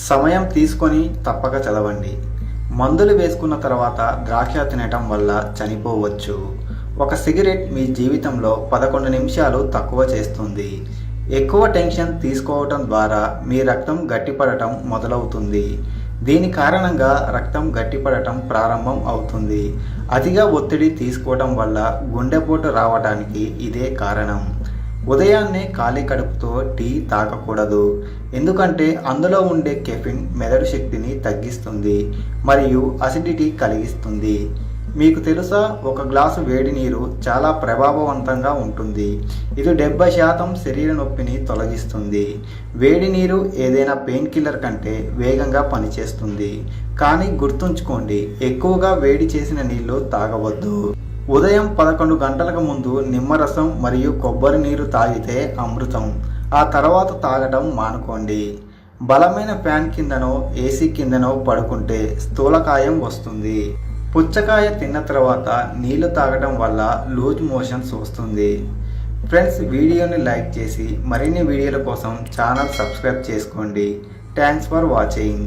సమయం తీసుకొని తప్పక చదవండి. మందులు వేసుకున్న తర్వాత ద్రాక్ష తినటం వల్ల చనిపోవచ్చు. ఒక సిగరెట్ మీ జీవితంలో 11 నిమిషాలు తక్కువ చేస్తుంది. ఎక్కువ టెన్షన్ తీసుకోవటం ద్వారా మీ రక్తం గట్టిపడటం మొదలవుతుంది. దీని కారణంగా రక్తం గట్టిపడటం ప్రారంభం అవుతుంది. అతిగా ఒత్తిడి తీసుకోవటం వల్ల గుండెపోటు రావడానికి ఇదే కారణం. ఉదయాన్నే ఖాళీ కడుపుతో టీ తాగకూడదు. ఎందుకంటే అందులో ఉండే కెఫిన్ మెదడు శక్తిని తగ్గిస్తుంది మరియు అసిడిటీ కలిగిస్తుంది. మీకు తెలుసా, ఒక గ్లాసు వేడి నీరు చాలా ప్రభావవంతంగా ఉంటుంది. ఇది 70% శరీర నొప్పిని తొలగిస్తుంది. వేడి నీరు ఏదైనా పెయిన్ కిల్లర్ కంటే వేగంగా పనిచేస్తుంది. కానీ గుర్తుంచుకోండి, ఎక్కువగా వేడి చేసిన నీళ్లు తాగవద్దు. ఉదయం 11 గంటలకు ముందు నిమ్మరసం మరియు కొబ్బరి నీరు తాగితే అమృతం. ఆ తర్వాత తాగటం మానుకోండి. బలమైన ఫ్యాన్ కిందనో ఏసీ కిందనో పడుకుంటే స్థూలకాయం వస్తుంది. పుచ్చకాయ తిన్న తర్వాత నీళ్లు తాగటం వల్ల లూజ్ మోషన్స్ వస్తుంది. ఫ్రెండ్స్, వీడియోని లైక్ చేసి మరిన్ని వీడియోల కోసం ఛానల్ సబ్స్క్రైబ్ చేసుకోండి. Thanks for watching.